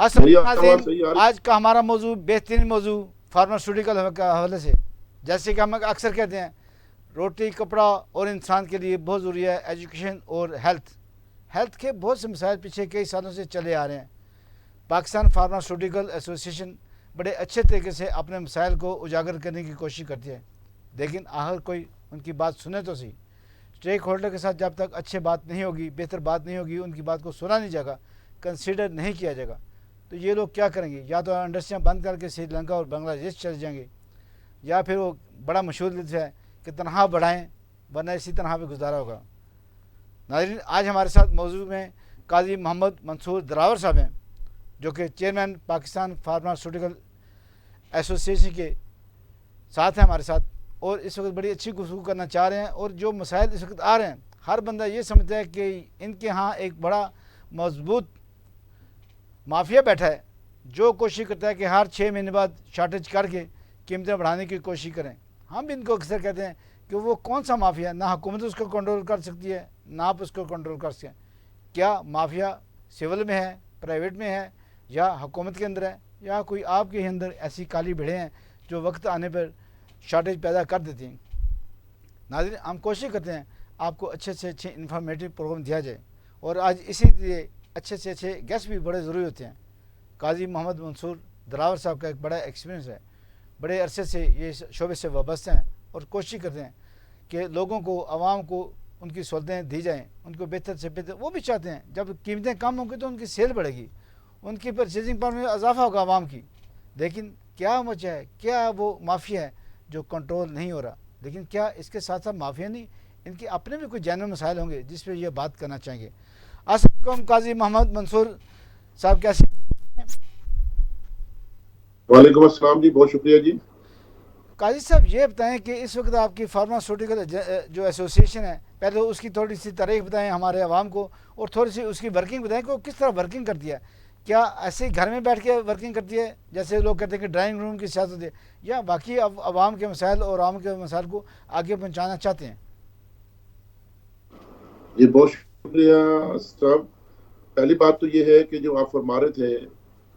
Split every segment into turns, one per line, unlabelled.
असल
सही आ रही।
आज का हमारा मौजू बेहतरीन मौजू फार्मास्यूटिकल का हवाले से, जैसे कि हम अक्सर कहते हैं, रोटी कपड़ा और इंसान के लिए बहुत ज़रूरी है एजुकेशन और हेल्थ। हेल्थ के बहुत से मसाइल पीछे कई सालों से चले आ रहे हैं। पाकिस्तान फार्मास्यूटिकल एसोसिएशन बड़े अच्छे तरीके से अपने मसाइल को उजागर करने की कोशिश करती है, लेकिन आखिर कोई उनकी बात सुने तो सही। स्टेक होल्डर के साथ जब तक अच्छी बात नहीं होगी, बेहतर बात नहीं होगी, उनकी बात को सुना नहीं जाएगा, कंसीडर नहीं किया जाएगा, तो ये लोग क्या करेंगे? या तो इंडस्ट्रियाँ बंद करके श्रीलंका और बांग्लादेश चले जाएंगे, या फिर वो बड़ा मशहूर लफ्ज़ है कि तनख्वाह बढ़ाएं, वरना इसी तनख्वाह पर गुजारा होगा। नाज़रीन, आज हमारे साथ मौजूद में काजी मोहम्मद मंसूर दरावर साहब हैं, जो कि चेयरमैन पाकिस्तान फार्मास्यूटिकल एसोसिएशन के साथ हैं हमारे साथ, और इस वक्त बड़ी अच्छी गुफ्तगू करना चाह रहे हैं। और जो मसाइल इस वक्त आ रहे हैं, हर बंदा ये समझता है कि इनके यहाँ एक बड़ा मजबूत माफिया बैठा है, जो कोशिश करता है कि हर 6 महीने बाद शार्टेज करके कीमतें बढ़ाने की कोशिश करें। हम भी इनको अक्सर कहते हैं कि वो कौन सा माफिया, ना हुकूमत उसको कंट्रोल कर सकती है, ना आप उसको कंट्रोल कर सकते हैं। क्या माफिया सिविल में है, प्राइवेट में है, या हुकूमत के अंदर है, या कोई आपके ही अंदर ऐसी काली भेड़ें हैं जो वक्त आने पर शॉर्टेज पैदा कर देती हैं? नाज़रीन, हम कोशिश करते हैं आपको अच्छे से अच्छे इंफॉर्मेटिव प्रोग्राम दिया जाए, और आज इसी लिए अच्छे से अच्छे गेस्ट भी बड़े ज़रूरी होते हैं। काजी मोहम्मद मंसूर दरावर साहब का एक बड़ा एक्सपीरियंस है, बड़े अरसे से ये शोबे से वाबस्ते हैं, और कोशिश करते हैं कि लोगों को, आवाम को उनकी सहूलतें दी जाएँ, उनको बेहतर से बेहतर। वो भी चाहते हैं जब कीमतें कम होंगी तो उनकी सेल बढ़ेगी, उनकी परचेजिंग पावर में इजाफा होगा आवाम की। लेकिन क्या वजह है, क्या वो माफिया है जो कंट्रोल नहीं हो रहा? लेकिन क्या इसके साथ साथ माफिया नहीं, इनके अपने भी कोई जानवर मसाइल होंगे जिस पर यह बात करना चाहेंगे। अस्सलाम वालेकुम काजी मोहम्मद मंसूर साहब, कैसे?
वालेकुम अस्सलाम जी, बहुत शुक्रिया जी।
काजी साहब, ये बताएं कि इस वक्त आपकी फार्मास्यूटिकल जो एसोसिएशन है, पहले तो उसकी थोड़ी सी तारीख बताएं हमारे आवाम को, और थोड़ी सी उसकी वर्किंग बताएं कि वो किस तरह वर्किंग करती है। क्या ऐसे ही घर में बैठ के वर्किंग करती है, जैसे लोग कहते हैं कि ड्राइंग रूम की सियासत है, या बाकी आवाम के मसाइल और आवाम के मसाइल को आगे पहुँचाना चाहते हैं?
जी बहुत शुक्रिया साहब। पहली बात तो ये है कि जो आप फरमा रहे थे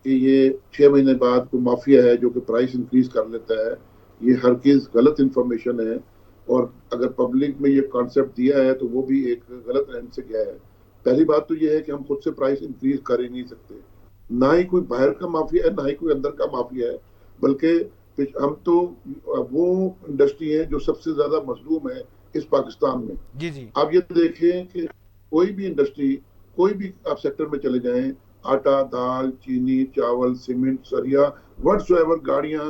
कि ये 6 महीने बाद कोई माफिया है जो कि प्राइस इंक्रीज कर लेता है, ये हरगिज गलत इंफॉर्मेशन है। और अगर पब्लिक में ये कॉन्सेप्ट दिया है तो वो भी एक गलत एंड से गया है। पहली बात तो ये है कि हम खुद से प्राइस इंक्रीज कर ही नहीं सकते, ना ही कोई बाहर का माफिया है, ना ही कोई अंदर का माफिया है। बल्कि हम तो वो इंडस्ट्री है जो सबसे ज्यादा मजलूम है इस पाकिस्तान में।
जी जी।
आप ये देखें कि कोई भी इंडस्ट्री, कोई भी आप सेक्टर में चले जाएं, आटा, दाल, चीनी, चावल, सीमेंट, सरिया, व्हाटसोएवर, गाड़ियां,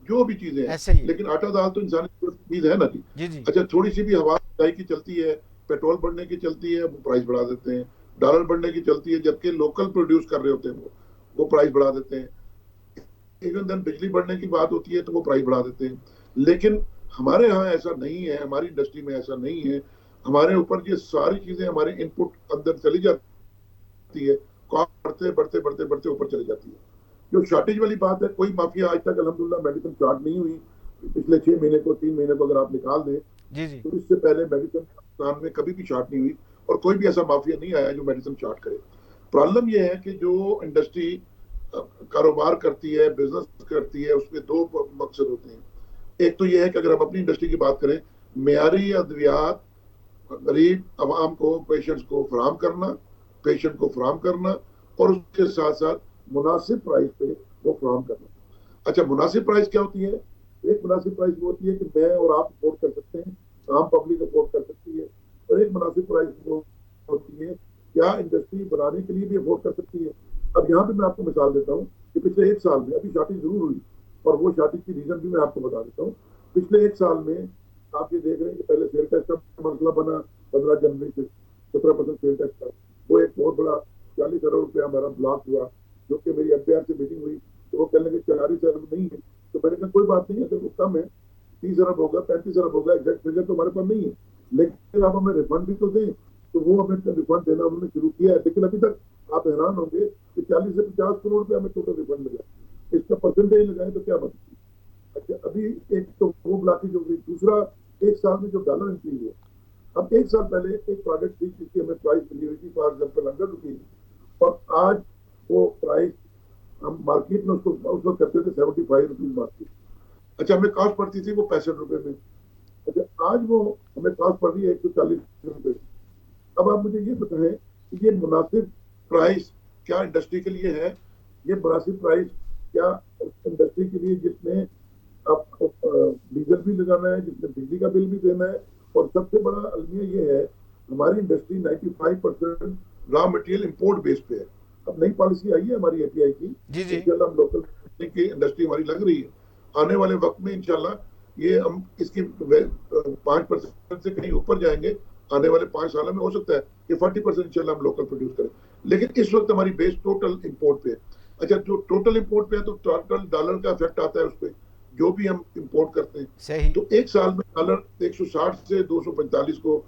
जो भी चीजें हैं,
ऐसे ही है।
लेकिन आटा दाल तो इंसानी चीज है ना जी।
जी जी।
अच्छा, थोड़ी सी भी हवा चाय की चलती है, पेट्रोल बढ़ने की चलती है, वो प्राइस बढ़ा देते हैं। डॉलर बढ़ने की चलती है, जबकि लोकल प्रोड्यूस कर रहे होते हैं वो प्राइस बढ़ा देते हैं। इवन देन बिजली बढ़ने की बात होती है तो वो प्राइस बढ़ा देते हैं। लेकिन हमारे यहाँ ऐसा नहीं है, हमारी इंडस्ट्री में ऐसा नहीं है। हमारे ऊपर ये सारी चीजें, हमारे इनपुट अंदर चली जाती है, कॉस्ट बढ़ते बढ़ते बढ़ते बढ़ते ऊपर चली जाती है। जो शॉर्टेज वाली बात है, कोई माफिया आज तक अल्हम्दुलिल्लाह मेडिसिन शॉर्ट नहीं हुई। पिछले 6 महीने को, 3 महीने को अगर आप निकाल दें,
जी जी।
तो इससे पहले मेडिसिन पाकिस्तान में कभी भी शॉर्ट नहीं हुई, और कोई भी ऐसा माफिया नहीं आया जो मेडिसिन शॉर्ट करे। प्रॉब्लम यह है कि जो इंडस्ट्री कारोबार करती है, बिजनेस करती है, उसमें दो मकसद होते हैं। एक तो यह है कि अगर हम अपनी इंडस्ट्री की बात करें, मेयारी अद्वियात गरीब आवाम को, पेशेंट्स को फराम करना, पेशेंट को फराम करना, और उसके साथ साथ मुनासिब प्राइस पे वो फराम करना। अच्छा, मुनासिब प्राइस क्या होती है? एक मुनासिब प्राइस वो होती है कि मैं और आप अफोर्ड कर सकते हैं, आम पब्लिक अफोर्ड कर सकती है। और एक मुनासिब प्राइस वो होती है क्या इंडस्ट्री बनाने के लिए भी अफोर्ड कर सकती है। अब यहाँ पे मैं आपको मिसाल देता हूँ कि पिछले 1 साल में अभी शॉर्टेज जरूर हुई, और वो शॉर्टेज की रीजन भी मैं आपको बता देता हूँ। पिछले 1 साल में आप ये देख रहे हैं कि पहले सेल टैक्स का मसला बना 15 जनवरी से, 17% सेल टैक्स का, वो एक बहुत बड़ा 40 करोड़ रुपया हमारा ब्लॉक हुआ। जो कि मेरी एफबीआर से मीटिंग हुई तो वो कहने लगे 40 अरब नहीं है। तो मैंने कहा कोई बात नहीं है, अगर वो कम है, 30 अरब होगा, 35 अरब होगा, एग्जैक्ट फिगर तो हमारे पास नहीं है, लेकिन आप हमें रिफंड भी तो दें। तो वो हमें रिफंड देना उन्होंने शुरू किया है, लेकिन अभी तक आप हैरान होंगे कि 40 से 50 करोड़ रुपया हमें टोटल रिफंड मिला। इसका परसेंटेज लगाए तो क्या बनती है? अच्छा, अभी एक तो वो ब्लॉकेज हो गई। दूसरा, 1 साल में जो डॉलर इंक्रीज हुआ, अब 1 साल पहले एक प्रोडक्ट थी जिसकी हमें प्राइस मिली हुई थी फॉर एग्जाम्पल 100 रुपीज, और आज वो प्राइस हम मार्केट में उसको उस वक्त करते थे 75 रुपीज मार्केट। अच्छा, हमें कॉस्ट पड़ती थी वो 65 रुपए में। अच्छा, आज वो हमें कॉस्ट पड़ रही है 140 रुपए। अब आप मुझे ये बताएं कि ये मुनासिब प्राइस क्या इंडस्ट्री के लिए है? ये मुनासिब प्राइस क्या इंडस्ट्री के लिए जिसमें आप डीजल भी लगाना है, जिसमें बिजली का बिल भी देना है, और सबसे बड़ा अलमिया ये है हमारी industry 95% raw material import base पे है। अब नई पॉलिसी आई है हमारी एपीआई की, इंशाल्लाह हम लोकल की इंडस्ट्री हमारी लग रही है। आने वाले वक्त में इंशाल्लाह ये हम इसकी 5% से कहीं ऊपर जाएंगे। आने वाले 5 सालों में हो सकता है कि 40% इंशाल्लाह हम लोकल प्रोड्यूस करें, लेकिन इस वक्त हमारी बेस टोटल इंपोर्ट पे है। अच्छा, जो टोटल इंपोर्ट पे है तो टोटल डॉलर का इफेक्ट आता है उस पर, जो भी हम इंपोर्ट करते हैं।
सही।
तो एक साल में डॉलर 160 से 245 को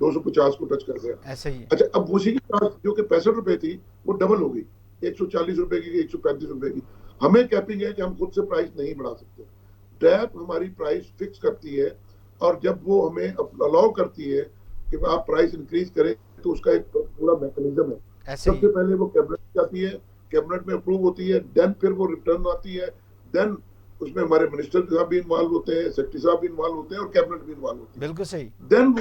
250 को टच कर गया।
ऐसा ही है।
अच्छा, अब उसी की प्राइस जो कि 65 रुपए थी वो डबल हो गई, 140 रुपए की 135 रुपए की। हमें कैपिंग है कि हम खुद से प्राइस नहीं बढ़ा सकते। डैप हमारी प्राइस फिक्स करती है, और जब वो हमें अलाउ करती है कि आप प्राइस इंक्रीज करें तो उसका एक पूरा मैकेनिज्म है। सबसे पहले वो कैबिनेट जाती है, कैबिनेट में अप्रूव होती है, देन फिर वो रिटर्न आती है, देन उसमें हमारे मिनिस्टर साहब भी इन्वॉल्व होते हैं, सेक्रेटरी साहब भी इन्वॉल्व होते हैं, और कैबिनेट भी इन्वॉल्व होती है।
बिल्कुल सही।
देन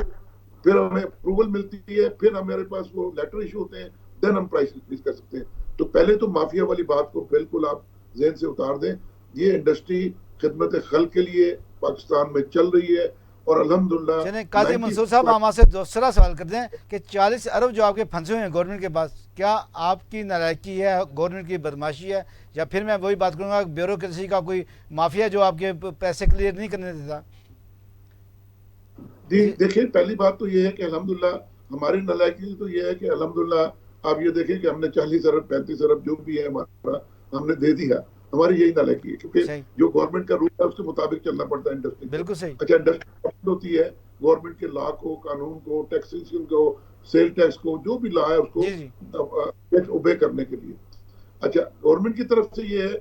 फिर हमें अप्रूवल मिलती है, फिर हमारे पास वो लेटर इशू होते हैं, देन हम प्राइस इंक्रीज कर सकते हैं। तो पहले तो माफिया वाली बात को बिल्कुल आप ज़हन से उतार दें। ये इंडस्ट्री खिदमत खल्क के लिए पाकिस्तान में चल रही है, और अल्हम्दुलिल्लाह।
चलिए काजी मंसूर साहब, हम आपसे दूसरा सवाल करते हैं कि 40 अरब जो आपके फंसे हुए हैं गवर्नमेंट के पास, क्या आपकी नालायकी है, गवर्नमेंट की बदमाशी है, या फिर मैं वही बात करूंगा ब्यूरोक्रेसी का कोई माफिया जो आपके पैसे क्लियर नहीं करने देता?
देखिए, पहली बात तो ये है कि अल्हम्दुलिल्लाह हमारी नालायकी तो ये है कि अल्हम्दुलिल्लाह आप ये देखें कि हमने 40 अरब 35 अरब जो भी है हमारा हमने दे दिया। हमारी यही नालायकी है, क्योंकि जो गवर्नमेंट का रूल है उसके मुताबिक चलना पड़ता है इंडस्ट्री।
बिल्कुल सही।
अच्छा, इंडस्ट्री होती है गवर्नमेंट के लॉ को, कानून को, टैक्सेशन को, सेल टैक्स को, जो भी लॉ है उसको ओबे करने के लिए। अच्छा, गवर्नमेंट की तरफ से ये है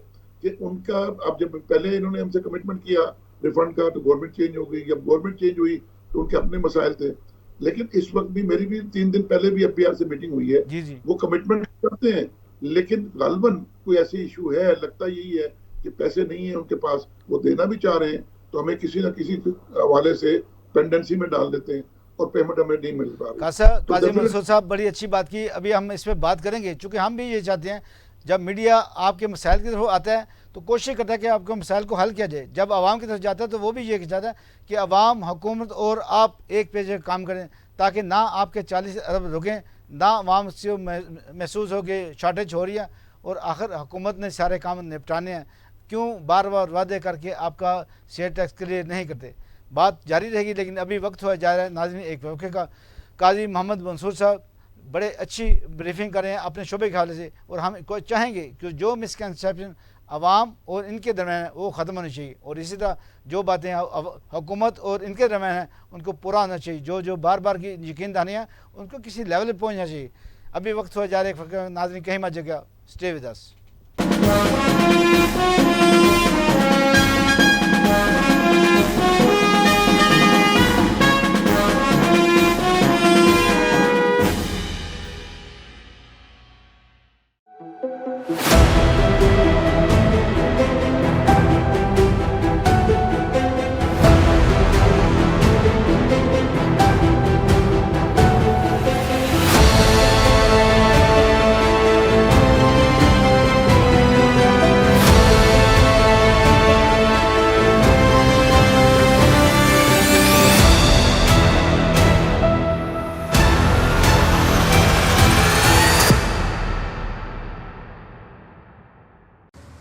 कि उनका, अब जब पहले इन्होंने हमसे कमिटमेंट किया रिफंड का तो गवर्नमेंट चेंज हो गई। जब गवर्नमेंट चेंज हुई तो उनके अपने मसाइल थे, लेकिन इस वक्त भी मेरी भी 3 दिन पहले भी एफबीआर से मीटिंग हुई है। वो कमिटमेंट करते हैं, लेकिन गालबन कोई ऐसी इशू है, लगता यही है कि पैसे नहीं है उनके पास, वो देना भी चाह रहे हैं तो हमें किसी न किसी हवाले से पेंडेंसी में डाल देते हैं और पेमेंट हमें नहीं मिल पा रही।
काजी मंसूर साहब, बड़ी अच्छी बात की, अभी हम इस पर बात करेंगे, चूँकि हम भी ये चाहते हैं जब मीडिया आपके मसाइल की तरफ आता है तो कोशिश करता है कि आपके मसाइल को हल किया जाए। जब आवाम की तरफ जाता है तो वो भी ये चाहता है कि आवाम, हुकूमत और आप एक पेज काम करें, ताकि ना आपके 40 अरब रुकें, ना आवाम से महसूस हो कि शॉर्टेज हो रही है, और आखिर हुकूमत ने सारे काम निपटाने हैं, क्यों बार बार वादे करके आपका शेयर टैक्स क्लियर नहीं करते। बात जारी रहेगी, लेकिन अभी वक्त हुआ जा रहा है नाज़रीन एक मौके का। काजी मोहम्मद मंसूर साहब बड़े अच्छी ब्रीफिंग कर रहे हैं अपने शोबे के हवाले से, और हम चाहेंगे कि जो मिसकंसेप्शन आवाम और इनके दरमियान है वो ख़त्म होनी चाहिए, और इसी तरह जो बातें हुकूमत और इनके दरमियान हैं उनको पूरा होना चाहिए। जो बार बार की यकीन दहानियाँ उनको किसी लेवल पर पहुँचना चाहिए। अभी वक्त हुआ जा रहा है नाज़रीन, कहीं मत जगह, स्टे विद अस।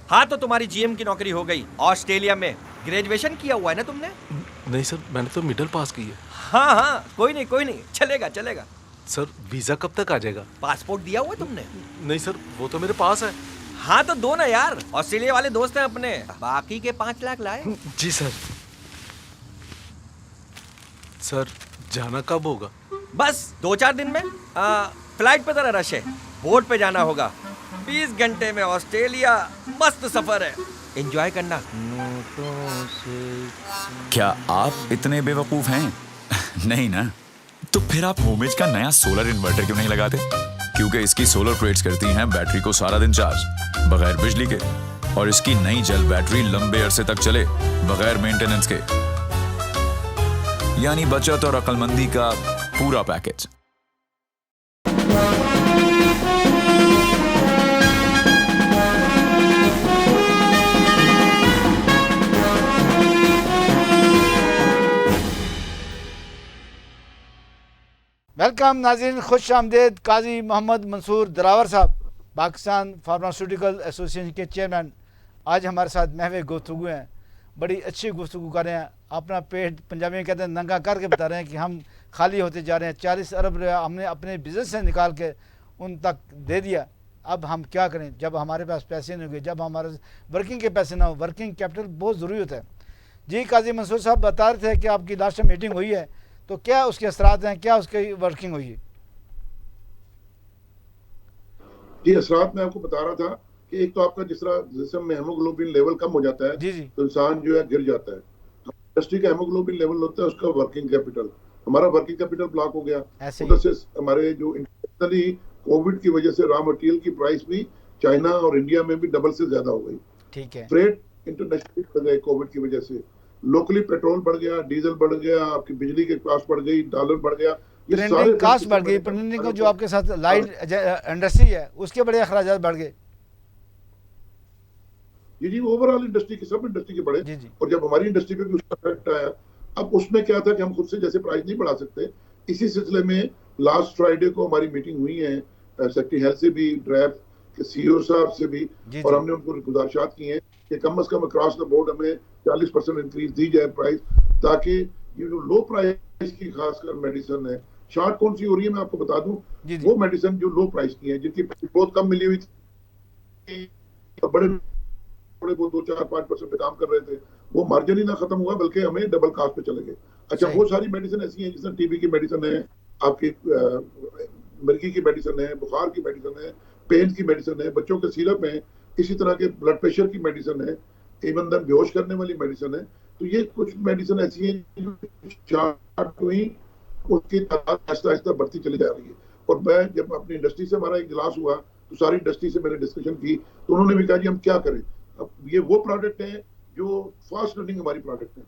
हाँ, तो तुम्हारी जीएम की नौकरी हो गई ऑस्ट्रेलिया में। ग्रेजुएशन किया हुआ है ना तुमने?
नहीं सर, मैंने तो मिडिल पास की है।
हाँ, कोई नहीं, चलेगा।
सर, वीजा कब तक आ जाएगा?
पासपोर्ट दिया हुआ है तुमने?
नहीं सर, वो तो मेरे पास है।
हाँ, तो दो ना यार, ऑस्ट्रेलिया वाले दोस्त हैं अपने, बाकी के 5 लाख लाए।
जी सर। सर, जाना कब होगा?
बस 2-4 दिन में। फ्लाइट पे जरा रश है, बोट पे जाना होगा। 20 घंटे में ऑस्ट्रेलिया, मस्त सफर है, एंजॉय करना।
क्या आप इतने बेवकूफ हैं? नहीं ना? तो फिर आप होमेज का नया सोलर इन्वर्टर क्यों नहीं लगाते? क्योंकि इसकी सोलर प्लेट्स करती हैं बैटरी को सारा दिन चार्ज, बगैर बिजली के, और इसकी नई जेल बैटरी लंबे अरसे तक चले बगैर मेंटेनेंस के। यानी बचत और अक्लमंदी का पूरा पैकेज।
वेलकम नाज़रीन, खुश आमदेद। काजी मोहम्मद मंसूर दिलावर साहब, पाकिस्तान फार्मास्यूटिकल एसोसिएशन के चेयरमैन, आज हमारे साथ महवे गुफ्तगू हैं। बड़ी अच्छी गुफ्तगू कर रहे हैं। अपना पेट पंजाबी में कहते हैं नंगा करके बता रहे हैं कि हम खाली होते जा रहे हैं। 40 अरब रुपया हमने अपने बिज़नेस से निकाल के उन तक दे दिया। अब हम क्या करें जब हमारे पास पैसे नहीं होंगे, जब हमारे वर्किंग के पैसे ना हो। वर्किंग कैपिटल बहुत ज़रूरी होता है। जी काजी मंसूर साहब बता रहे थे कि आपकी लास्ट टाइम मीटिंग हुई है, तो क्या उसके असरात हैं, क्या उसकी वर्किंग हुई है?
जी, असरात मैं आपको बता रहा था कि एक तो आपका जिस तरह जिस्म में हेमोग्लोबिन लेवल कम हो जाता है,
जी जी,
तो इंसान जो है गिर जाता है। इंडस्ट्री का हेमोग्लोबिन लेवल होता है उसका वर्किंग कैपिटल, हमारा वर्किंग कैपिटल ब्लॉक हो गया।
ऐसे
उधर से हमारे जो इंटरनेशनली कोविड की वजह से रॉ मटेरियल की प्राइस भी चाइना और इंडिया में भी डबल से ज्यादा हो गई।
ठीक है।
फ्रेट इंटरनेशनली बढ़ गए कोविड की वजह से। लोकली पेट्रोल बढ़ गया, डीजल बढ़ गया, आपकी बिजली की कॉस्ट बढ़ गई, डॉलर बढ़ गया, ये सारे
प्रिंटिंग कॉस्ट बढ़ गई। प्रिंटिंग को जो आपके साथ लाइट इंडस्ट्री है उसके बड़े अखराजात बढ़ गए।
जी, ओवरऑल इंडस्ट्री की, सब इंडस्ट्री के बढ़े।
जी जी,
और जब हमारी इंडस्ट्री पे भी उसका इफेक्ट आया, अब उसमें क्या था कि हम खुद से जैसे प्राइस नहीं बढ़ा सकते। इसी सिलसिले में लास्ट फ्राइडे को हमारी मीटिंग हुई है सेक्रेटरी हेल्थ से भी, ड्रैफ के सीईओ साहब से भी,
जी
और
जी,
हमने उनको गुजारिशात की हैं कि कम से कम अक्रॉस द बोर्ड हमें 40% इंक्रीज दी जाए प्राइस, ताकि ये जो लो प्राइस की खासकर मेडिसिन है, शॉर्ट कौन सी हो रही है मैं आपको बता दूं,
जी जी,
वो मेडिसिन जो लो प्राइस की है, जिनकी बहुत कम मिली हुई थी, बड़े थोड़े बहुत 2-4-5% पे काम कर रहे थे, वो मार्जिन ही ना खत्म हुआ बल्कि हमें डबल कास्ट पे चले गए। अच्छा,
सही।
वो सारी मेडिसिन ऐसी हैं जिसमें टीबी की मेडिसिन है, आपकी मिर्गी की मेडिसिन है, बुखार की मेडिसिन है, पेन की मेडिसिन है, बच्चों के सिरप है, इसी तरह के ब्लड प्रेशर की मेडिसिन है, इवन दम बेहोश करने वाली मेडिसिन है। तो ये कुछ मेडिसिन ऐसी हैं जो चार्ट हुई, उसकी तादाद आहिस्ता आहिस्ता बढ़ती चली जा रही है। और मैं जब अपनी इंडस्ट्री से हमारा एक इजलास हुआ तो सारी इंडस्ट्री से मैंने डिस्कशन की, तो उन्होंने भी कहा जी हम क्या करें। अब ये वो प्रोडक्ट है जो फास्ट रनिंग हमारी प्रोडक्ट है,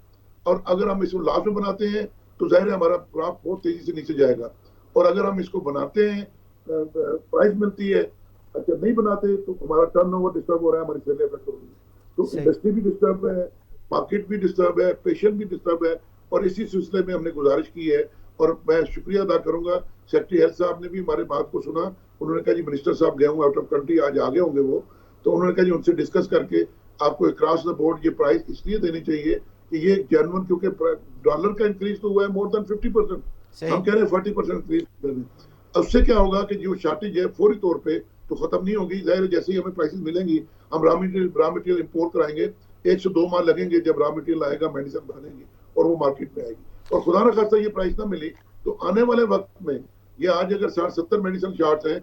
और अगर हम इसको लास्ट में बनाते हैं तो जाहिर है हमारा ग्राफ बहुत तेजी से नीचे जाएगा, और अगर हम इसको बनाते हैं प्राइस मिलती है, अच्छा नहीं बनाते तो हमारा टर्नओवर डिस्टर्ब हो रहा है, हमारी सेल इफेक्ट हो रही है। तो इंडस्ट्री भी डिस्टर्ब है, मार्केट भी डिस्टर्ब है, पेशेंट भी डिस्टर्ब है। और इसी सिलसिले में हमने गुजारिश की है, और मैं शुक्रिया अदा करूंगा, सेक्रेटरी हेल्थ साहब ने भी हमारे बात को सुना। उन्होंने कहा जी मिनिस्टर साहब गए होंगे आउट ऑफ कंट्री, आज आगे होंगे वो, तो उन्होंने कहा जी उनसे डिस्कस करके आपको अक्रॉस द बोर्ड ये प्राइस इसलिए देनी चाहिए कि ये जेन्युइन, क्योंकि डॉलर का इंक्रीज तो हुआ है मोर देन 50%, हम कह रहे हैं 40% इंक्रीज करने। उससे क्या होगा कि जो शॉर्टेज है फौरी तौर पे तो खत्म नहीं होगी। जाहिर है जैसे ही हमें प्राइसेस मिलेंगी, हम रॉ मटेरियल इंपोर्ट कराएंगे, 1 से 2 माह लगेंगे, जब रॉ मटेरियल आएगा मेडिसिन बनेगी और वो मार्केट में आएगी। और खुदा ना खास्ता ये प्राइस ना मिली तो आने वाले वक्त में, ये आज अगर 60-70 मेडिसिन शॉर्ट हैं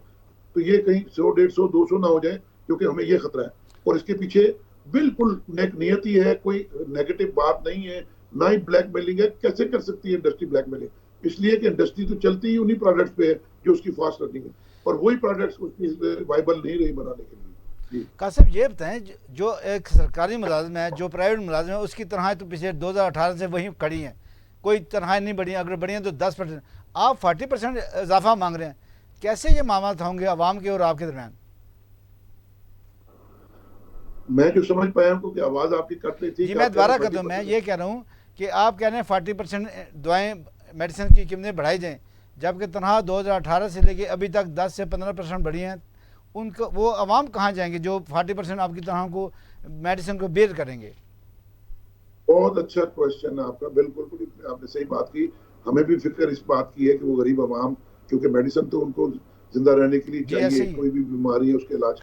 तो ये कहीं 100, 150, 200 ना हो जाए, क्योंकि हमें ये खतरा है। और इसके पीछे बिल्कुल नियति है, कोई नेगेटिव बात नहीं है, ना ही ब्लैकमेलिंग है। कैसे कर सकती है इंडस्ट्री ब्लैकमेलिंग? इसलिए कि इंडस्ट्री तो चलती ही उन्हीं प्रोडक्ट्स पे है जो उसकी फास्ट रनिंग है, और वही प्रोडक्ट्स उसकी वाइबल नहीं रही बनाने के लिए।
कासिम ये बताएं, जो एक सरकारी मुलाजिम है, जो प्राइवेट मुलाजिम है, उसकी तनख्वाहें तो पिछले 2018 से वहीं खड़ी हैं, कोई तनख्वाहें नहीं बढ़ी, अगर बढ़ी हैं तो 10%। आप 40% इजाफा मांग रहे हैं, कैसे ये मामला होंगे अवाम के और आपके दरमियान?
मैं जो समझ पाया हूं कि आवाज आपकी कट रही थी।
जी मैं दोबारा कर दूं, मैं ये कह रहा हूँ कि आप कह रहे हैं 40% दवाएँ मेडिसिन की कीमतें बढ़ाई जाएँ, जबकि तनख्वाह 2018 से लेके अभी तक 10 से 15% बढ़ी हैं। उनको वो अवाम कहाँ जाएंगे जो 40% आपकी तनख्वाह को मेडिसिन को बेयर करेंगे?
बहुत अच्छा क्वेश्चन है आपका, बिल्कुल आपने सही बात की। हमें भी फिक्र इस बात की है कि वो गरीब अवाम, क्योंकि मेडिसिन तो उनको जिंदा रहने के लिए चाहिए, कोई भी बीमारी है उसके इलाज।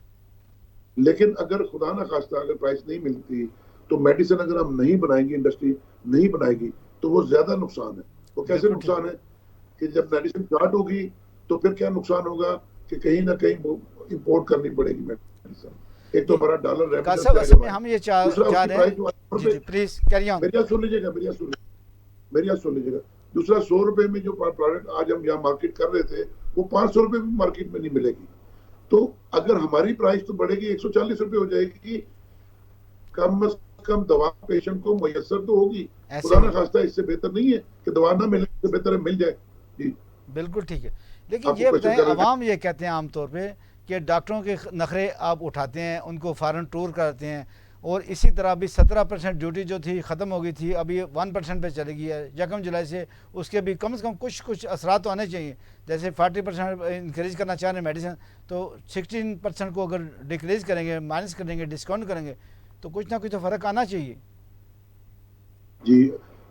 लेकिन अगर खुदा ना खास्ता अगर प्राइस नहीं मिलती तो मेडिसिन अगर हम नहीं बनाएंगे, इंडस्ट्री नहीं बनाएगी, तो वो ज्यादा नुकसान है। वो कैसे नुकसान है कि जब मेडिसिन शॉर्ट होगी तो फिर क्या नुकसान होगा कि कहीं ना कहीं वो इंपोर्ट करनी पड़ेगी मेडिसिन। एक तो हमारा डॉलर
हम ये चाह रहे हैं, प्लीज कैरी ऑन।
मेरी बात सुन लीजिएगा। दूसरा 100 रुपए में जो प्रोडक्ट आज हम यहाँ मार्केट कर रहे थे वो 500 रुपए में मार्केट में नहीं मिलेगी। तो अगर हमारी प्राइस तो बढ़ेगी 140 रुपए हो जाएगी, कम से कम दवा पेशेंट को मुयसर तो होगी।
ऐसे
खुदा
ही।
ना खास्ता इससे बेहतर नहीं है कि दवा ना मिले, इससे बेहतर है मिल जाए। जी
बिल्कुल ठीक है। लेकिन
आपको
ये
क्वेश्चन
बताएं,
कर रहे थे।
अवाम ये कहते हैं आमतौर पे कि डॉक्टरों के नखरे आप उठाते हैं, उनको फ़ॉरेन टूर कराते हैं, और इसी तरह अभी 17% ड्यूटी जो थी ख़त्म हो गई थी, अभी 1% पे चलेगी है 1 जुलाई से। उसके भी कम से कम कुछ असरात तो आने चाहिए। जैसे 40% इंक्रीज़ करना चाह रहे हैं मेडिसिन, तो 16% को अगर डिक्रीज़ करेंगे, माइनस करेंगे, डिस्काउंट करेंगे, तो कुछ ना कुछ तो फ़र्क आना चाहिए।
जी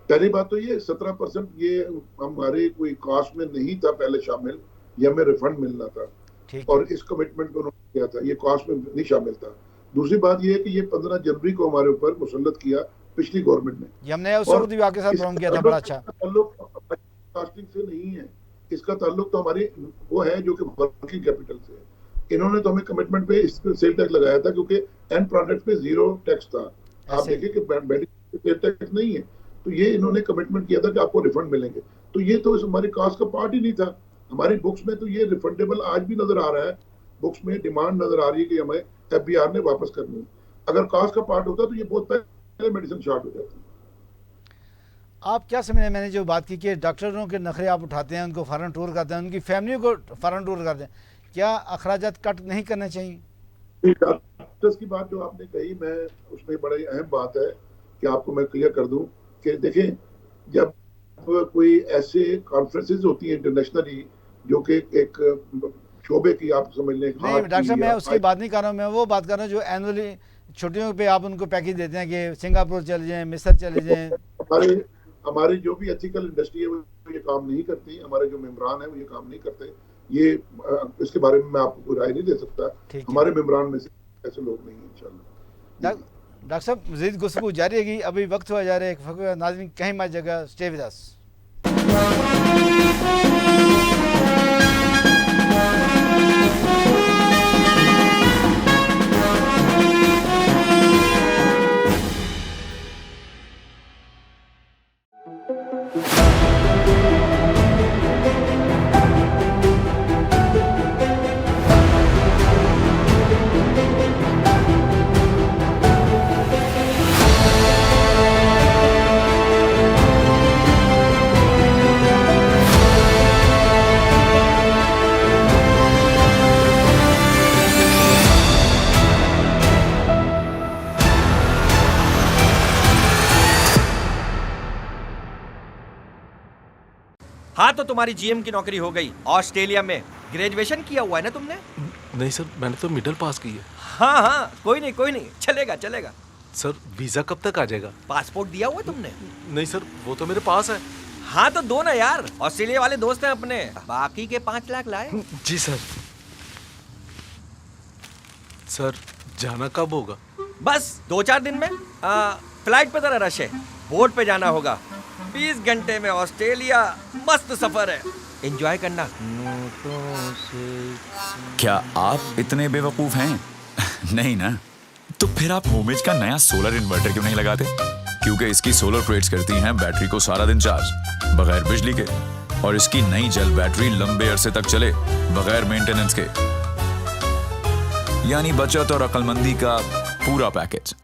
पहली बात तो ये 17% ये हमारे कोई कॉस्ट में नहीं था पहले शामिल, ये हमें रिफंड मिलना था
ठीक
और
है।
इस कमिटमेंट को उन्होंने किया था, ये कॉस्ट में नहीं शामिल था। दूसरी बात ये है कि ये 15 जनवरी को हमारे ऊपर मुसल्लत किया पिछली गवर्नमेंट ने,
ये हमने उस
और
वक्त भी आपके साथ
इसका
प्रोग्राम किया था, बड़ा अच्छा।
ताल्लुक कास्टिंग से नहीं है, इसका ताल्लुक तो हमारी वो है जो कि वर्किंग कैपिटल से है। इन्होंने तो हमें कमिटमेंट पे इस पे सेल टैक्स लगाया था क्योंकि एंड प्रोडक्ट पे 0 टैक्स था। आप
ऐसे ही।
देखिए कि मेडिसिन पे सेल टैक्स नहीं है, तो ये इन्होंने कमिटमेंट किया था कि आपको रिफंड मिलेंगे, तो ये तो इस हमारी कॉस्ट का पार्ट ही नहीं था। हमारी बुक्स में तो ये रिफंडेबल आज भी नजर आ रहा है, बुक्स में डिमांड नजर आ रही है कि हमें एफबीआर ने वापस करनी है। अगर कॉस्ट का पार्ट होता तो ये बहुत पहले मेडिसिन शॉर्ट हो जाती।
आप क्या समझे, मैंने जो बात की कि डॉक्टरों के नखरे आप उठाते हैं, उनको फ़ॉरेन टूर करते हैं, उनकी फैमिली को फ़ॉरेन टूर करते हैं, क्या अखराजात कट नहीं करने चाहिए?
डॉक्टर्स की बात जो आपने कही, मैं उसमें बड़ी अहम बात है कि आपको मैं क्लियर कर दूं कि देखें, जब कोई ऐसे कॉन्फ्रेंसेस होती हैं इंटरनेशनली जो कि एक शोबे की, आप समझ लें
नहीं डॉक्टर साहब, मैं उसकी बात नहीं कर रहा हूँ, मैं वो बात कर रहा हूँ जो एनुअली छुट्टियों पे आप उनको पैकेज देते हैं कि सिंगापुर चले जाएं, मिस्र चले जाएं।
हमारे हमारी जो भी एथिकल इंडस्ट्री है वो ये काम नहीं करती, हमारे जो मेम्बरान है वो ये काम नहीं करते। ये इसके बारे में मैं आपको कोई राय नहीं दे सकता,
ठीक है।
हमारे मेम्बरान में से ऐसे लोग नहीं हैं इंशाल्लाह।
डॉक्टर साहब, मज़ीद गुफ्तगू जारी रहेगी, अभी वक्त हुआ जा रहा है एक फ़क़्त। नाज़रीन कहीं मत जगह, स्टे विद अस।
हाँ तो तुम्हारी जीएम की नौकरी हो गई ऑस्ट्रेलिया में। ग्रेजुएशन किया हुआ है ना तुमने?
नहीं सर, मैंने तो मिडिल पास की है।
हाँ हाँ, कोई नहीं, चलेगा चलेगा।
सर वीज़ा कब तक आ जाएगा?
पासपोर्ट दिया हुआ है तुमने?
नहीं सर, वो तो मेरे पास है।
हाँ तो दो ना यार, ऑस्ट्रेलिया वाले दोस्त हैं अपने, बाकी के 5 लाख लाए।
जी सर। सर जाना कब होगा?
बस 2-4 दिन में। फ्लाइट पे जरा रश है, बोट पे जाना होगा। 20 घंटे में ऑस्ट्रेलिया, मस्त सफर है, एंजॉय करना।
क्या आप इतने बेवकूफ हैं? नहीं ना? तो फिर आप होमेज का नया सोलर इन्वर्टर क्यों नहीं लगाते? क्योंकि इसकी सोलर प्लेट्स करती हैं बैटरी को सारा दिन चार्ज बगैर बिजली के, और इसकी नई जेल बैटरी लंबे अरसे तक चले बगैर मेंटेनेंस के, यानी बचत और अक्लमंदी का पूरा पैकेज।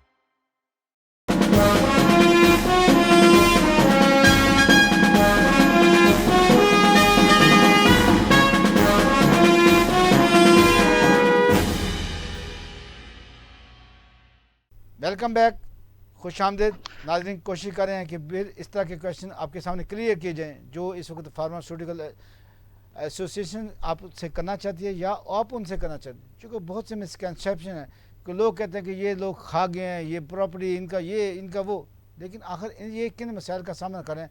वेलकम बैक, खुश आमदेद। नाज़रीन कोशिश कर रहे हैं कि फिर इस तरह के क्वेश्चन आपके सामने क्लियर किए जाएँ जो इस वक्त फार्मास्यूटिकल एसोसिएशन आपसे करना चाहती है या आप उनसे करना चाहते हैं। क्योंकि बहुत से मिसकंसेप्शन है कि लोग कहते हैं कि ये लोग खा गए हैं, ये प्रॉपर्टी इनका, ये इनका वो, लेकिन आखिर ये किन मसाइल का सामना करें।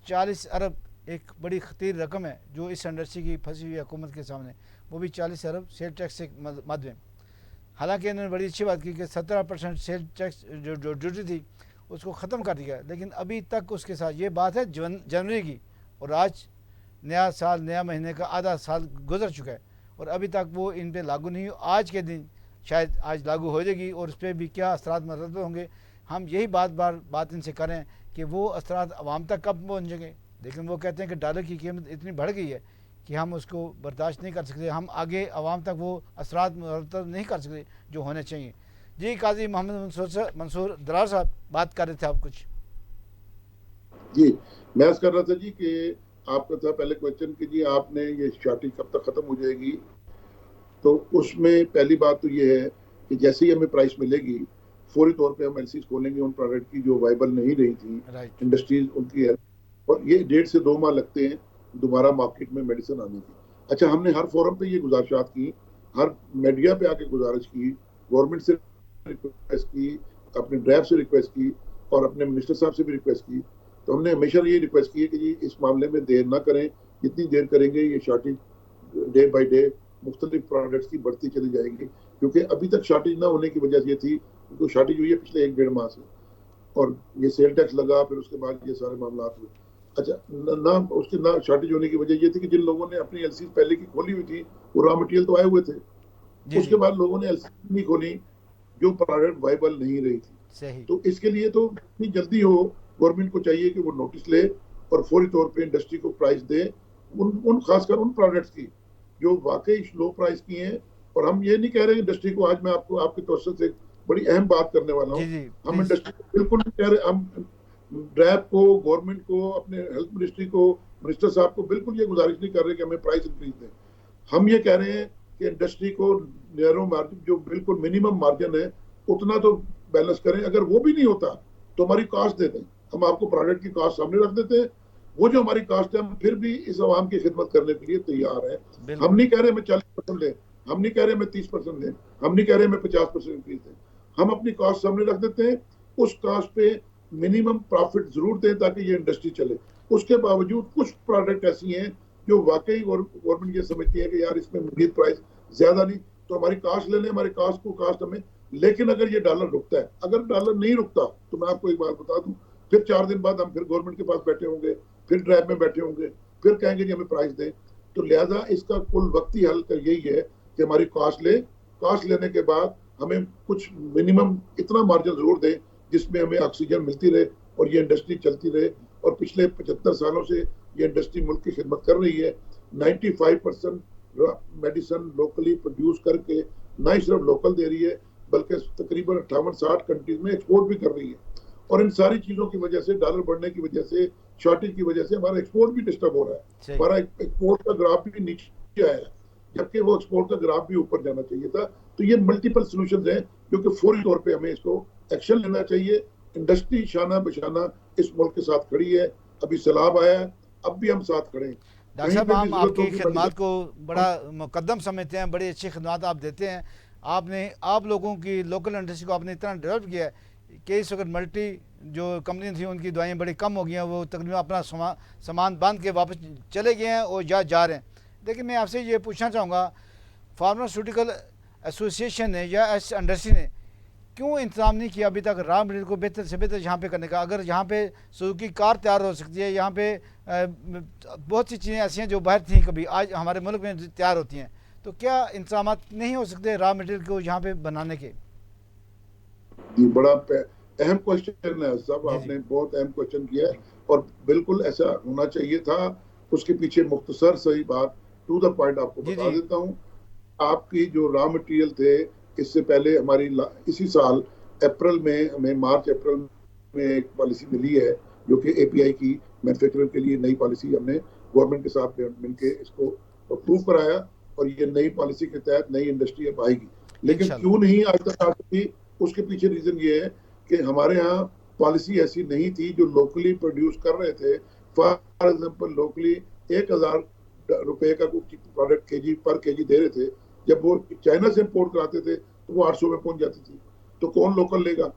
40 अरब एक बड़ी खतीर रकम है जो इस इंडस्ट्री की फंसी हुई हुकूमत के सामने, वो भी 40 अरब सेल टैक्स से मद में। हालांकि इन्होंने बड़ी अच्छी बात की कि 17% सेल टैक्स जो ड्यूटी थी उसको ख़त्म कर दिया, लेकिन अभी तक उसके साथ ये बात है जनवरी की, और आज नया साल, नया महीने का आधा साल गुजर चुका है और अभी तक वो इन पे लागू नहीं हो। आज के दिन शायद आज लागू हो जाएगी और उस पर भी क्या असरात मरतब होंगे, हम यही बात इनसे करें कि वो असरात आवाम तक कब पहुँचेंगे। लेकिन वो कहते हैं कि डॉलर की कीमत इतनी बढ़ गई है कि हम उसको बर्दाश्त नहीं कर सकते, हम आगे आवाम तक वो असरात मुरतब नहीं कर सकते जो होने चाहिए। जी काजी मोहम्मद मंसूर दरार साहब बात कर रहे थे आप कुछ।
जी, मैं अर्ज कर रहा था जी कि आपका था पहले क्वेश्चन कि जी आपने ये शॉर्टेज कब तक खत्म हो जाएगी, तो उसमें पहली बात तो ये है कि जैसे ही हमें प्राइस मिलेगी फौरी तौर पे हम एलसीज खोलेंगे उन प्रोडक्ट की जो वाइबल नहीं रही थी,
राइट।
इंडस्ट्रीज उनकी है, और ये 1.5 से 2 माह लगते हैं दोबारा मार्केट में मेडिसिन आने की। अच्छा, हमने हर फोरम पे ये गुजारिशात की, हर मीडिया पे आके गुजारिश की, गवर्नमेंट से रिक्वेस्ट की, अपने ड्राइव से रिक्वेस्ट की और अपने मिनिस्टर साहब से भी रिक्वेस्ट की। तो हमने हमेशा ये रिक्वेस्ट की है कि जी इस मामले में देर ना करें, जितनी देर करेंगे ये शॉर्टेज डे बाई डे मुख्तलिफ प्रोडक्ट्स की बढ़ती चली जाएगी, क्योंकि अभी तक शॉर्टेज ना होने की वजह ये थी, तो शॉर्टेज हुई है पिछले 1-1.5 माह से, और ये सेल टैक्स लगा, फिर उसके बाद ये सारे मामला हुए। अच्छा, ना उसके ना शॉर्टेज होने की वजह ये थी कि जिन लोगों ने अपनी एलसी पहले की खोली हुई थी वो रॉ मटेरियल तो आए हुए थे, उसके बाद लोगों ने एलसी नहीं खोली जो प्रोडक्ट वाइबल नहीं रही थी।
सही।
तो इसके लिए तो जितनी जल्दी हो गवर्नमेंट को चाहिए कि वो नोटिस ले और फौरी तौर पे इंडस्ट्री को प्राइस दे, उन खासकर उन प्रोडक्ट्स की जो वाकई लो प्राइस की हैं। और हम ये नहीं कह रहे इंडस्ट्री को, आज मैं आपको आपके तवज्जो से बड़ी अहम बात करने वाला हूँ, हम इंडस्ट्री को बिल्कुल नहीं कह रहे, हम ड्रैब को, गवर्नमेंट को, अपने हेल्थ मिनिस्ट्री को, मिनिस्टर साहब को बिल्कुल ये गुजारिश नहीं कर रहे कि हमें प्राइस इंक्रीज दें। हम ये कह रहे हैं कि इंडस्ट्री को नैरो मार्जिन जो बिल्कुल मिनिमम मार्जिन है उतना तो बैलेंस करें, अगर वो भी नहीं होता तो हमारी कॉस्ट दे दें, हम आपको प्रोडक्ट की कॉस्ट सामने रख देते हैं, वो जो हमारी कॉस्ट है हम फिर भी इस आवाम की खिदमत करने के लिए तैयार है। हम नहीं कह रहे हमें 40% लें, हम नहीं कह रहे हमें 30% लें, हम नहीं कह रहे हमें 50% इंक्रीज दें, हम अपनी कॉस्ट सामने रख देते हैं, उस कॉस्ट पे मिनिमम प्रॉफिट जरूर दें ताकि ये इंडस्ट्री चले। उसके बावजूद कुछ प्रोडक्ट ऐसी हैं जो वाकई गवर्नमेंट ये समझती है कि यार इसमें मजीद प्राइस ज्यादा नहीं, तो हमारी कॉस्ट ले लें, हमारी कॉस्ट को कॉस्ट हमें। लेकिन अगर ये डॉलर रुकता है, अगर डॉलर नहीं रुकता तो मैं आपको एक बात बता दूं, फिर 4 दिन बाद हम फिर गवर्नमेंट के पास बैठे होंगे, फिर ड्राइव में बैठे होंगे, फिर कहेंगे कि हमें प्राइस दें। तो लिहाजा इसका कुल वक्ती हल कर यही है कि हमारी कॉस्ट ले, कॉस्ट लेने के बाद हमें कुछ मिनिमम इतना मार्जिन जरूर दें जिसमें हमें ऑक्सीजन मिलती रहे और ये इंडस्ट्री चलती रहे। और पिछले 75 सालों से ये इंडस्ट्री मुल्क की खिदमत कर रही है। 95% मेडिसिन लोकली प्रोड्यूस करके ना ही सिर्फ लोकल दे रही है बल्कि तकरीबन 58-60 कंट्रीज में एक्सपोर्ट भी कर रही है। और इन सारी चीजों की वजह से, डॉलर बढ़ने की वजह से, शॉर्टेज की वजह से हमारा एक्सपोर्ट भी डिस्टर्ब हो रहा है, हमारा एक्सपोर्ट का ग्राफ भी नीचे आया है, जबकि वो एक्सपोर्ट का ग्राफ भी ऊपर जाना चाहिए था। तो ये मल्टीपल सॉल्यूशंस हैं जो कि फौरी तौर पे हमें इसको एक्शन लेना चाहिए। इंडस्ट्री शाना बशाना इस मुल्क के साथ खड़ी है, अभी सैलाब आया है, अब भी हम साथ खड़े हैं।
डॉक्टर साहब, हम आपकी खिदमत को बड़ा मुकद्दम समझते हैं, बड़ी अच्छी खिदमत आप देते हैं। आप लोगों की लोकल इंडस्ट्री को आपने इतना डेवलप किया है कि इस वक्त मल्टी जो कंपनी थी उनकी दवाइयाँ बड़ी कम हो गई हैं, वो तकरीबन अपना सामान बांध के वापस चले गए हैं और जा रहे हैं। लेकिन मैं आपसे ये पूछना चाहूँगा, फार्मास्यूटिकल एसोसिएशन ने या इस इंडस्ट्री ने क्यों इंतजाम नहीं किया अभी तक रॉ मटेरियल को बेहतर से बेहतर यहाँ पे करने का? अगर यहाँ पे सुजुकी कार तैयार हो सकती है, यहाँ पे बहुत सी चीज़ें ऐसी हैं जो बाहर थी कभी, आज हमारे मुल्क में तैयार होती हैं, तो क्या इंतजाम नहीं हो सकते रॉ मटेरियल को यहाँ पे बनाने के?
बड़ा अहम क्वेश्चन है साहब, आपने बहुत अहम क्वेश्चन किया है और बिल्कुल ऐसा होना चाहिए था। उसके पीछे मुख्तसर सही बात टू द पॉइंट आपको बता देता हूँ। आपकी जो रॉ मटेरियल थे, इससे पहले हमारी इसी साल अप्रैल में, हमें मार्च अप्रैल में एक पॉलिसी मिली है जो कि एपीआई की मैन्युफैक्चरर के लिए नई पॉलिसी हमने गवर्नमेंट के साथ मिलके इसको अप्रूव कराया और ये नई पॉलिसी के तहत नई इंडस्ट्री अब आएगी। लेकिन क्यों नहीं आज तक आ सकी, उसके पीछे रीजन ये है कि हमारे यहाँ पॉलिसी ऐसी नहीं थी जो लोकली प्रोड्यूस कर रहे थे। फॉर एग्जाम्पल लोकली 1000 रुपए का प्रोडक्ट पर केजी दे रहे थे, जब वो चाइना से इंपोर्ट कराते थे तो वो 800 में पहुंच जाती थी, तो कौन लोकल लेगा?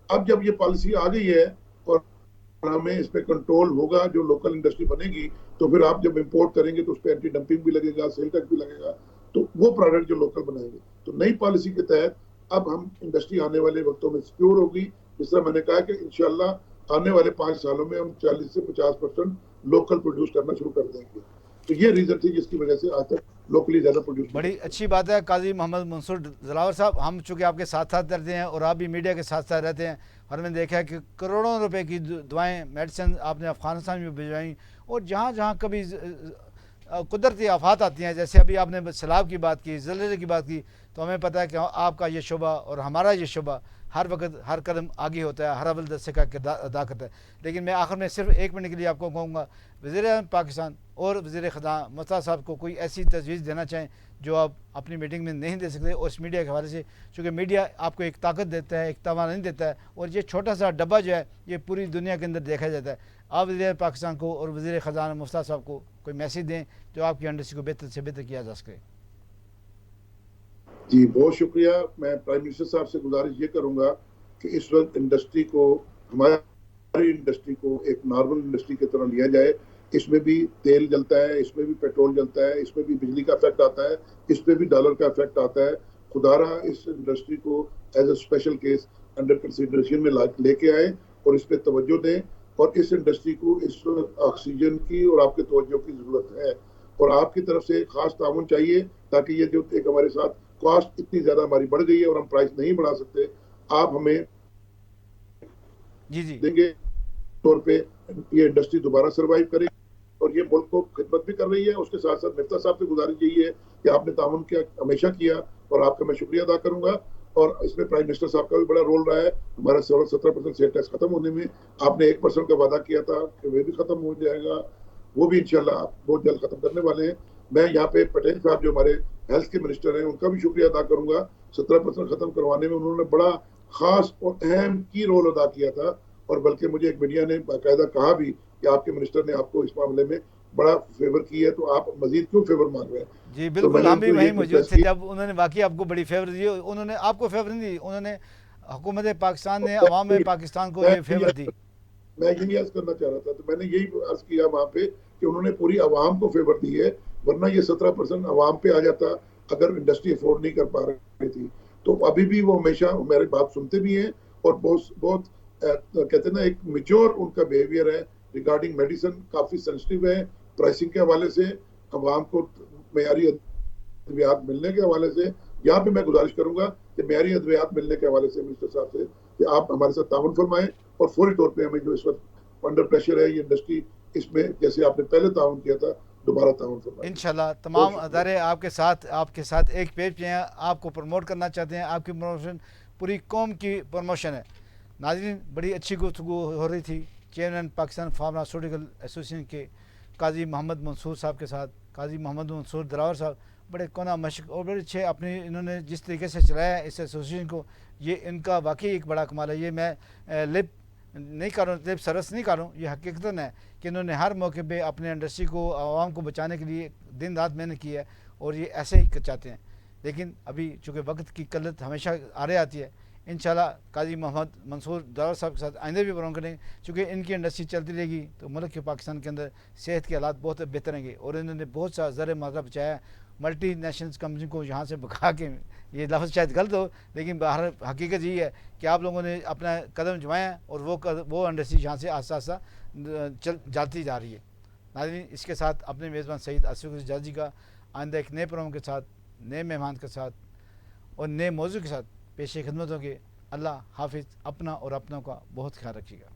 अब जब ये पॉलिसी आ गई है और हमें इस पे कंट्रोल होगा, जो लोकल इंडस्ट्री बनेगी, तो फिर आप जब इंपोर्ट करेंगे तो उस पर एंटी डंपिंग भी लगेगा, सेल टैक्स भी लगेगा, तो वो प्रोडक्ट जो लोकल बनाएंगे। तो नई पॉलिसी के तहत अब हम इंडस्ट्री आने वाले वक्तों में सिक्योर होगी। जिस तरह मैंने कहा कि इंशाल्लाह आने वाले 5 सालों में हम 40 से 50% लोकल प्रोड्यूस करना शुरू कर देंगे। तो ये रीजन थी जिसकी वजह से आज तक लोकली ज़्यादा प्रोड्यूस।
बड़ी अच्छी बात है काजी मोहम्मद मंसूर दिलावर साहब, हम चूँकि आपके साथ साथ रहते हैं और आप भी मीडिया के साथ साथ रहते हैं, और मैंने देखा है कि करोड़ों रुपए की दवाएं, मेडिसिन आपने अफगानिस्तान में भिजवाई, और जहाँ जहाँ कभी कुदरती आफात आती हैं, जैसे अभी आपने सैलाब की बात की, ज़लज़ले की बात की, तो हमें पता है कि आपका ये शुबा और हमारा ये शुबा हर वक्त हर कदम आगे होता है, हर अव्वल दस्ते का किरदार अदा करता है। लेकिन मैं आखिर में सिर्फ 1 मिनट के लिए आपको कहूँगा, वज़ीर-ए-आज़म पाकिस्तान और वज़ीर ख़ज़ाना मुश्ताक साहब को कोई ऐसी तजवीज़ देना चाहें जो आप अपनी मीटिंग में नहीं दे सकते, और इस मीडिया के हवाले से, चूँकि मीडिया आपको एक ताकत देता है, एक तवानाई देता है, और ये छोटा सा डब्बा जो है ये पूरी दुनिया के अंदर देखा जाता है। आप वज़ीर पाकिस्तान को और वज़ीर ख़ज़ाना मुश्ताक साहब को कोई मैसेज दें जो आपकी इंडस्ट्री को बेहतर से बेहतर किया जा सके।
जी बहुत शुक्रिया। मैं प्राइम मिनिस्टर साहब से गुजारिश ये करूंगा कि इस वक्त इंडस्ट्री को, हमारी इंडस्ट्री को एक नॉर्मल इंडस्ट्री की तरह लिया जाए। इसमें भी तेल जलता है, इसमें भी पेट्रोल जलता है, इसमें भी बिजली का इफेक्ट आता है, इसमें भी डॉलर का इफेक्ट आता है। खुदारा इस इंडस्ट्री को as a special case under consideration में लेके आए और इस पर तवज्जो दें, और इस इंडस्ट्री को इस वक्त ऑक्सीजन की और आपके तवज्जो की जरूरत है, और आपकी तरफ से खास ताउन चाहिए ताकि ये जो एक हमारे साथ कॉस्ट इतनी ज्यादा हमारी बढ़ गई है और हम प्राइस नहीं बढ़ा सकते, आप हमें
जी
देंगे तौर पे ये इंडस्ट्री दोबारा सर्वाइव करे और ये मुल्क को खिदमत भी कर रही है। उसके साथ साथ मिफ्ता साहब से गुजारिश यही है कि आपने ताउन किया, हमेशा किया, और आपका मैं शुक्रिया अदा करूंगा। और इसमें प्राइम मिनिस्टर साहब का भी बड़ा रोल रहा है। हमारा 17% सेल टैक्स खत्म होने में, आपने 1% का वादा किया था कि वे भी खत्म हो जाएगा, वो भी इंशाल्लाह आप बहुत जल्द खत्म करने वाले हैं। मैं यहाँ पे पटेल साहब जो हमारे हेल्थ के मिनिस्टर हैं उनका भी शुक्रिया अदा करूंगा। 17% खत्म करवाने में उन्होंने बड़ा खास और अहम की रोल अदा किया था, और बल्कि मुझे एक मीडिया ने बाकायदा कहा भी कि आपके मिनिस्टर ने आपको इस मामले में बड़ा फेवर की है, तो आप मजीद क्यों फेवर मांग रहे हैं।
जी
तो
बिल्कुल,
मैंने
हम भी
उनको
वहीं
ये
मौजूद
रिक्वेस्ट
थे
की।
जब उन्होंने वाकई आपको बड़ी फेवर दी। उन्होंने आपको फेवर नहीं दी, उन्होंने हुकूमत पाकिस्तान ने अवाम पाकिस्तान को ये फेवर दी।
मैं यही अर्ज करना चाह रहा था, तो मैंने यही अर्ज किया वहां पे कि उन्होंने पूरी आवाम को फेवर दी है, वरना ये 17% आवाम पे आ जाता अगर इंडस्ट्री अफोर्ड नहीं कर पा रही थी। तो अभी भी वो हमेशा मेरी बात सुनते भी हैं, और बहुत कहते हैं ना, एक मेच्योर उनका बिहेवियर है रिगार्डिंग मेडिसिन, काफी सेंसिटिव है प्राइसिंग के हवाले से, आवाम को मेयारी अद्वियात मिलने के हवाले से। यहाँ पे मैं गुजारिश करूंगा कि मेयारी अद्वियात मिलने के हवाले से मिनिस्टर साहब से कि आप हमारे साथ ताउन फरमाएं, और फौरी तौर पे हमें जो इस वक्त अंडर प्रेशर है ये इंडस्ट्री, इसमें जैसे आपने पहले ताउन किया था दोबारा ताउन फरमाएं।
इंशाल्लाह तमाम अदारे आपके साथ एक पेज पे हैं, आपको प्रमोट करना चाहते हैं। आपकी प्रमोशन पूरी कौम की प्रमोशन है। नाज़रीन, बड़ी अच्छी गुफ्तगू हो रही थी चेयरमैन पाकिस्तान फार्मास्यूटिकल एसोसिएशन के काजी मोहम्मद मंसूर साहब के साथ। काजी मोहम्मद मंसूर दिलावर साहब बड़े कोना मशक और बड़े अच्छे, अपने इन्होंने जिस तरीके से चलाया है इस एसोसिएशन को, ये इनका वाकई एक बड़ा कमाल है। ये मैं लिप नहीं कर रहा हूँ, लिप सरस नहीं कर रहा हूँ, ये हकीकतन है कि इन्होंने हर मौके पे अपने इंडस्ट्री को, आवाम को बचाने के लिए दिन रात मेहनत की है, और ये ऐसे ही चाहते हैं। लेकिन अभी चूँकि वक्त की किल्लत हमेशा आ रही आती है, इंशाल्लाह काजी मोहम्मद मंसूर दिलावर साहब के साथ आइंदे भी प्रोग्राम करेंगे। चूँकि इनकी इंडस्ट्री चलती रहेगी तो मुल्क के पाकिस्तान के अंदर सेहत के हालात बहुत बेहतर होंगे, और इन्होंने बहुत सा ज़र माजरा बचाया। मल्टी नेशनल कंपनी को यहाँ से भगा के, ये लफ्ज़ शायद गलत हो, लेकिन बाहर हकीकत यही है कि आप लोगों ने अपना कदम जमाया, और वो इंडस्ट्री यहाँ से आस्ता आस्ता जाती जा रही है। नाज़रीन, इसके साथ अपने मेज़बान सईद आसिफ जाजी का आइंदा एक नए प्रोग्राम के साथ, नए मेहमान के साथ और नए मौजू के साथ पेश खिदमत होंगे। अल्लाह हाफिज़। अपना और अपनों का बहुत ख्याल रखिएगा।